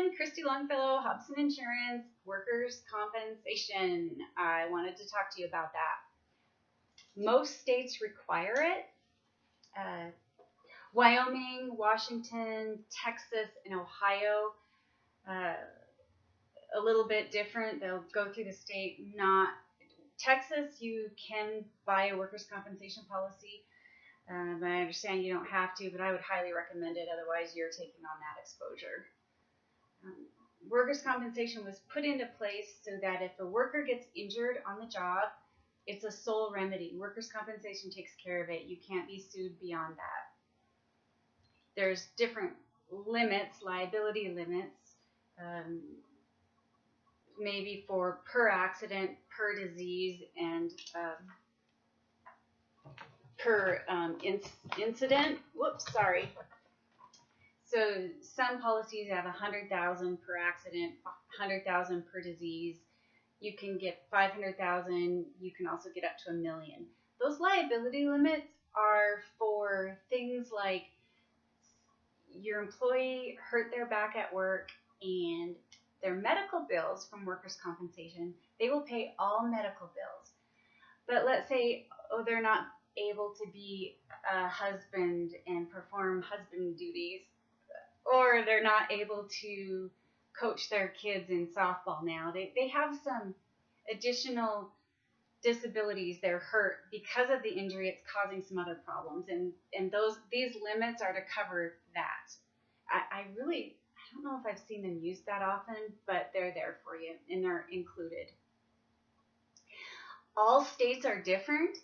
everyone, Kristy Longfellow, Hobson Insurance, workers' compensation. I wanted to talk to you about that. Most states require it. Wyoming, Washington, Texas, and Ohio, a little bit different. They'll go through the state. Not Texas, you can buy a workers' compensation policy. I understand you don't have to, but I would highly recommend it. Otherwise, you're taking on that exposure. Workers' compensation was put into place so that if a worker gets injured on the job, it's a sole remedy. Workers' compensation takes care of it. You can't be sued beyond that. There's different limits, liability limits, maybe for per accident, per disease, and per incident. Whoops, sorry. So some policies have 100,000 per accident, 100,000 per disease. You can get 500,000. You can also get up to $1 million. Those liability limits are for things like your employee hurt their back at work and their medical bills from workers' compensation. They will pay all medical bills. But let's say, they're not able to be a husband and perform husband duties, or they're not able to coach their kids in softball now. They have some additional disabilities. They're hurt because of the injury. It's causing some other problems, and these limits are to cover that. I don't know if I've seen them used that often, but they're there for you and they're included. All states are different.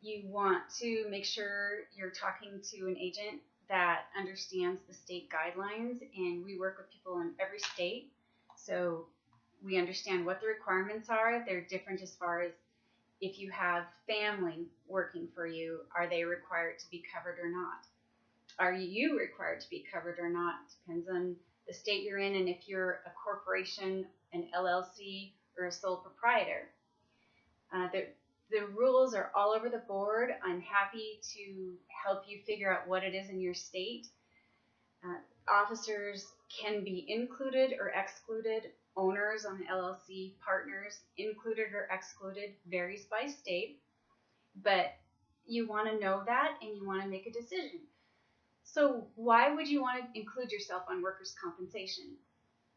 You want to make sure you're talking to an agent that understands the state guidelines, and we work with people in every state, so we understand what the requirements are. They're different as far as if you have family working for you, are they required to be covered or not? Are you required to be covered or not? Depends on the state you're in and if you're a corporation, an LLC, or a sole proprietor. The rules are all over the board. I'm happy to help you figure out what it is in your state. Officers can be included or excluded. Owners on the LLC, partners, included or excluded, varies by state. But you want to know that and you want to make a decision. So why would you want to include yourself on workers' compensation?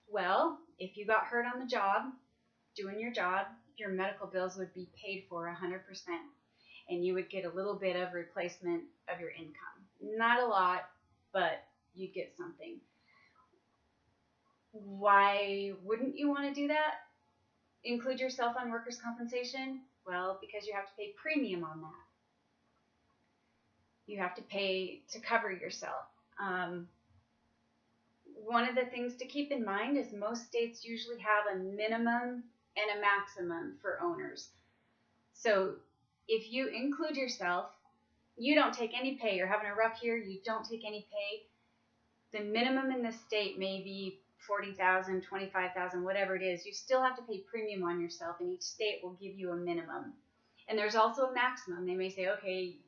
Well, if you got hurt on the job, doing your job, your medical bills would be paid for 100%, and you would get a little bit of replacement of your income. Not a lot, but you'd get something. Why wouldn't you want to do that? Include yourself on workers' compensation? Well, because you have to pay premium on that. You have to pay to cover yourself. One of the things to keep in mind is most states usually have a minimum and a maximum for owners. So if you include yourself, you don't take any pay. You're having a rough year, you don't take any pay. The minimum in the state may be $40,000, $25,000, whatever it is. You still have to pay premium on yourself, and each state will give you a minimum. And there's also a maximum. They may say, okay,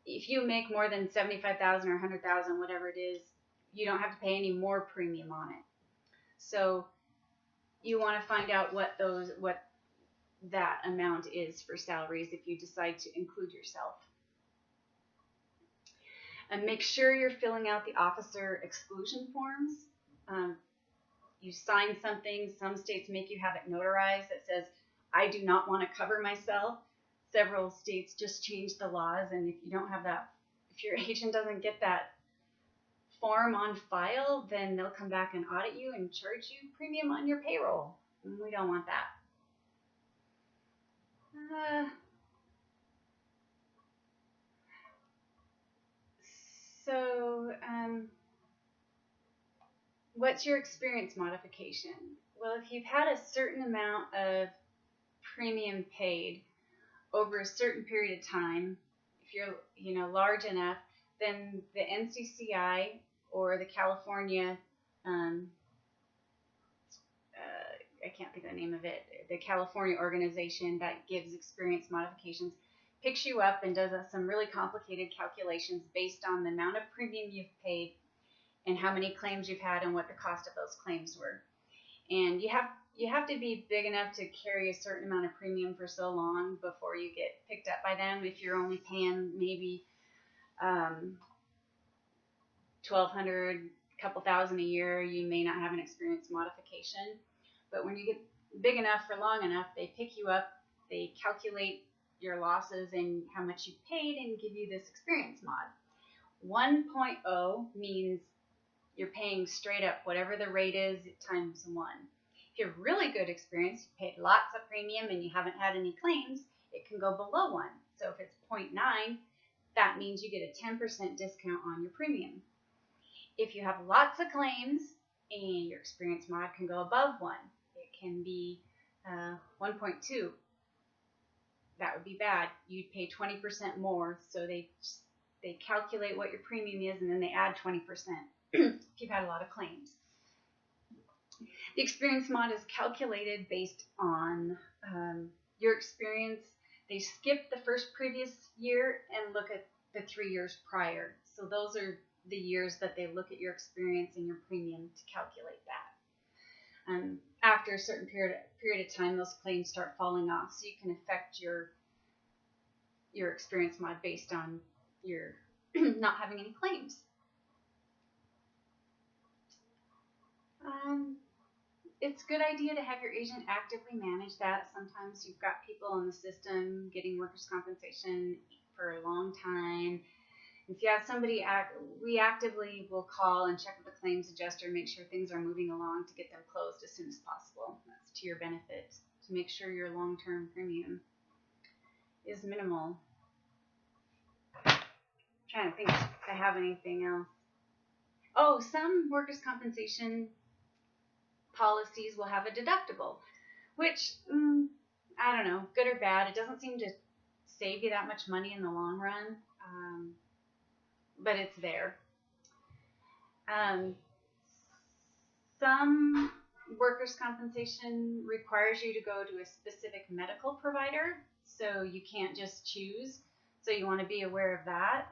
if you make more than $75,000 or $100,000, whatever it is, you don't have to pay any more premium on it. So you want to find out what that amount is for salaries if you decide to include yourself. And make sure you're filling out the officer exclusion forms. You sign something. Some states make you have it notarized that says, I do not want to cover myself. Several states just changed the laws, and if you don't have that, if your agent doesn't get that form on file, then they'll come back and audit you and charge you premium on your payroll. And we don't want that. What's your experience modification? Well, if you've had a certain amount of premium paid over a certain period of time, if you're large enough, then the NCCI or the California, I can't think of the name of it, the California organization that gives experience modifications, picks you up and does some really complicated calculations based on the amount of premium you've paid and how many claims you've had and what the cost of those claims were. And you have to be big enough to carry a certain amount of premium for so long before you get picked up by them. If you're only paying maybe $1,200, a couple thousand a year, you may not have an experience modification. But when you get big enough for long enough, they pick you up, they calculate your losses and how much you paid and give you this experience mod. 1.0 means you're paying straight up whatever the rate is times 1. If you have really good experience, you paid lots of premium and you haven't had any claims, it can go below 1. So if it's 0.9, that means you get a 10% discount on your premium. If you have lots of claims and your experience mod can go above 1, it can be 1.2. That would be bad. You'd pay 20% more, so they calculate what your premium is and then they add 20% if you've had a lot of claims. The experience mod is calculated based on your experience. They skip the previous year and look at the 3 years prior. So those are the years that they look at your experience and your premium to calculate that. After a certain period of time, those claims start falling off, so you can affect your experience mod based on your not having any claims. It's a good idea to have your agent actively manage that. Sometimes you've got people in the system getting workers' compensation for a long time. If you have somebody, we actively will call and check with the claims adjuster, make sure things are moving along to get them closed as soon as possible. That's to your benefit, to make sure your long-term premium is minimal. I'm trying to think if I have anything else. Oh, some workers' compensation policies will have a deductible, which, I don't know, good or bad. It doesn't seem to save you that much money in the long run, but it's there. Some workers' compensation requires you to go to a specific medical provider, so you can't just choose. So you want to be aware of that.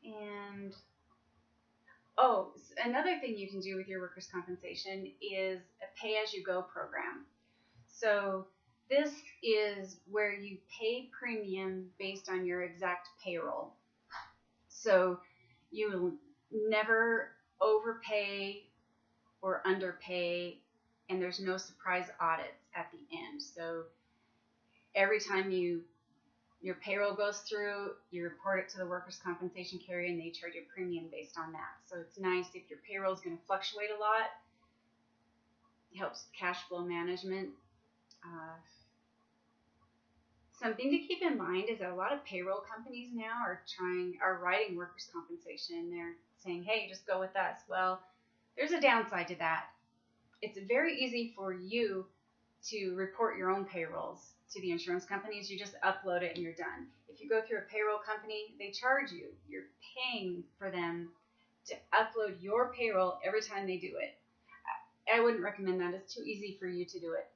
And another thing you can do with your workers' compensation is a pay-as-you-go program. So this is where you pay premium based on your exact payroll. So you will never overpay or underpay, and there's no surprise audits at the end. So every time your payroll goes through, you report it to the workers' compensation carrier and they charge you a premium based on that. So it's nice if your payroll is going to fluctuate a lot. It helps with cash flow management. Something to keep in mind is that a lot of payroll companies now are writing workers' compensation. They're saying, hey, just go with us. Well, there's a downside to that. It's very easy for you to report your own payrolls to the insurance companies. You just upload it and you're done. If you go through a payroll company, they charge you. You're paying for them to upload your payroll every time they do it. I wouldn't recommend that. It's too easy for you to do it.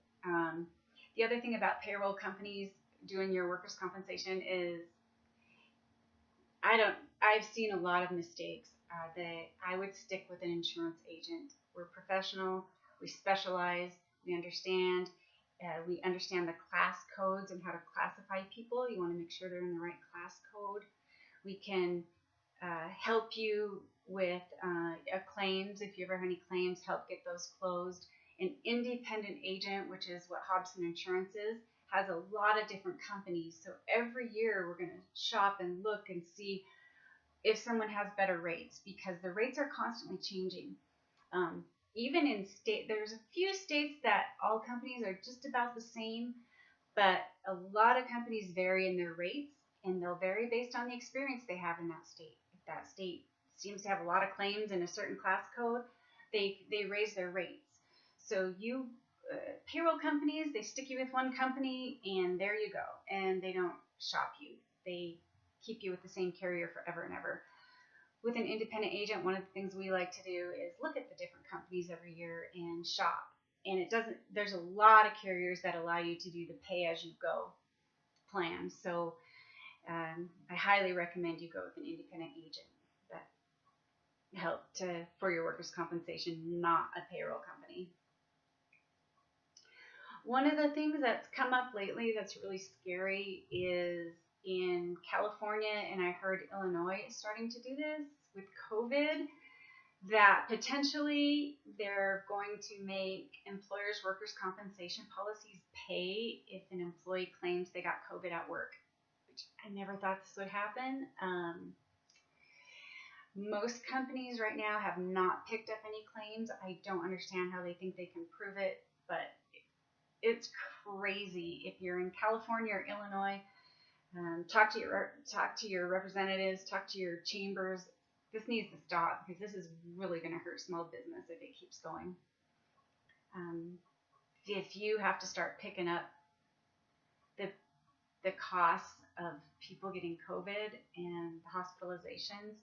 The other thing about payroll companies doing your workers' compensation is I've seen a lot of mistakes. I would stick with an insurance agent. We're professional. We specialize. We understand. We understand the class codes and how to classify people. You want to make sure they're in the right class code. We can help you with claims. If you ever have any claims, help get those closed. An independent agent, which is what Hobson Insurance is, has a lot of different companies. So every year we're going to shop and look and see if someone has better rates, because the rates are constantly changing. Even in there's a few states that all companies are just about the same, but a lot of companies vary in their rates, and they'll vary based on the experience they have in that state. If that state seems to have a lot of claims in a certain class code, they raise their rates. So payroll companies, they stick you with one company and there you go, and they don't shop you. They keep you with the same carrier forever and ever. With an independent agent, one of the things we like to do is look at the different companies every year and shop. And there's a lot of carriers that allow you to do the pay-as-you-go plan. So I highly recommend you go with an independent agent. But help for your workers' compensation, not a payroll company. One of the things that's come up lately that's really scary is in California, and I heard Illinois is starting to do this with COVID, that potentially they're going to make employers' workers' compensation policies pay if an employee claims they got COVID at work, which I never thought this would happen. Most companies right now have not picked up any claims. I don't understand how they think they can prove it, but it's crazy. If you're in California or Illinois, talk to your representatives, talk to your chambers. This needs to stop because this is really going to hurt small business if it keeps going. If you have to start picking up the costs of people getting COVID and the hospitalizations,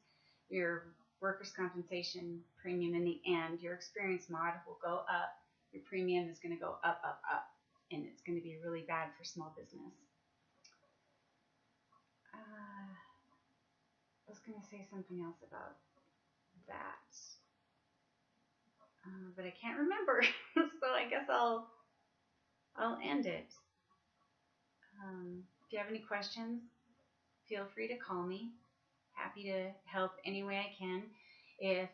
your workers' compensation premium in the end, your experience mod will go up. Your premium is going to go up, up, up, and it's going to be really bad for small business. I was going to say something else about that, but I can't remember, so I guess I'll end it. If you have any questions, feel free to call me. Happy to help any way I can. If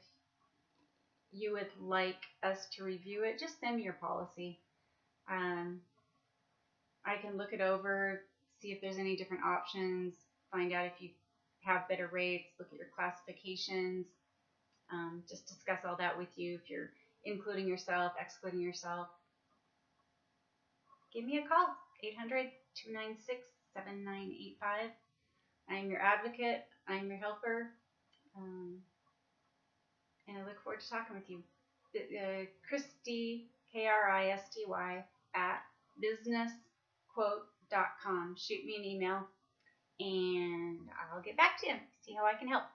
you would like us to review it, just send me your policy. I can look it over, see if there's any different options, find out if you have better rates, look at your classifications, just discuss all that with you. If you're including yourself, excluding yourself, give me a call, 800-296-7985. I'm your advocate, I'm your helper, and I look forward to talking with you. Kristy, Kristy, at businessquote.com. Shoot me an email, and I'll get back to you, see how I can help.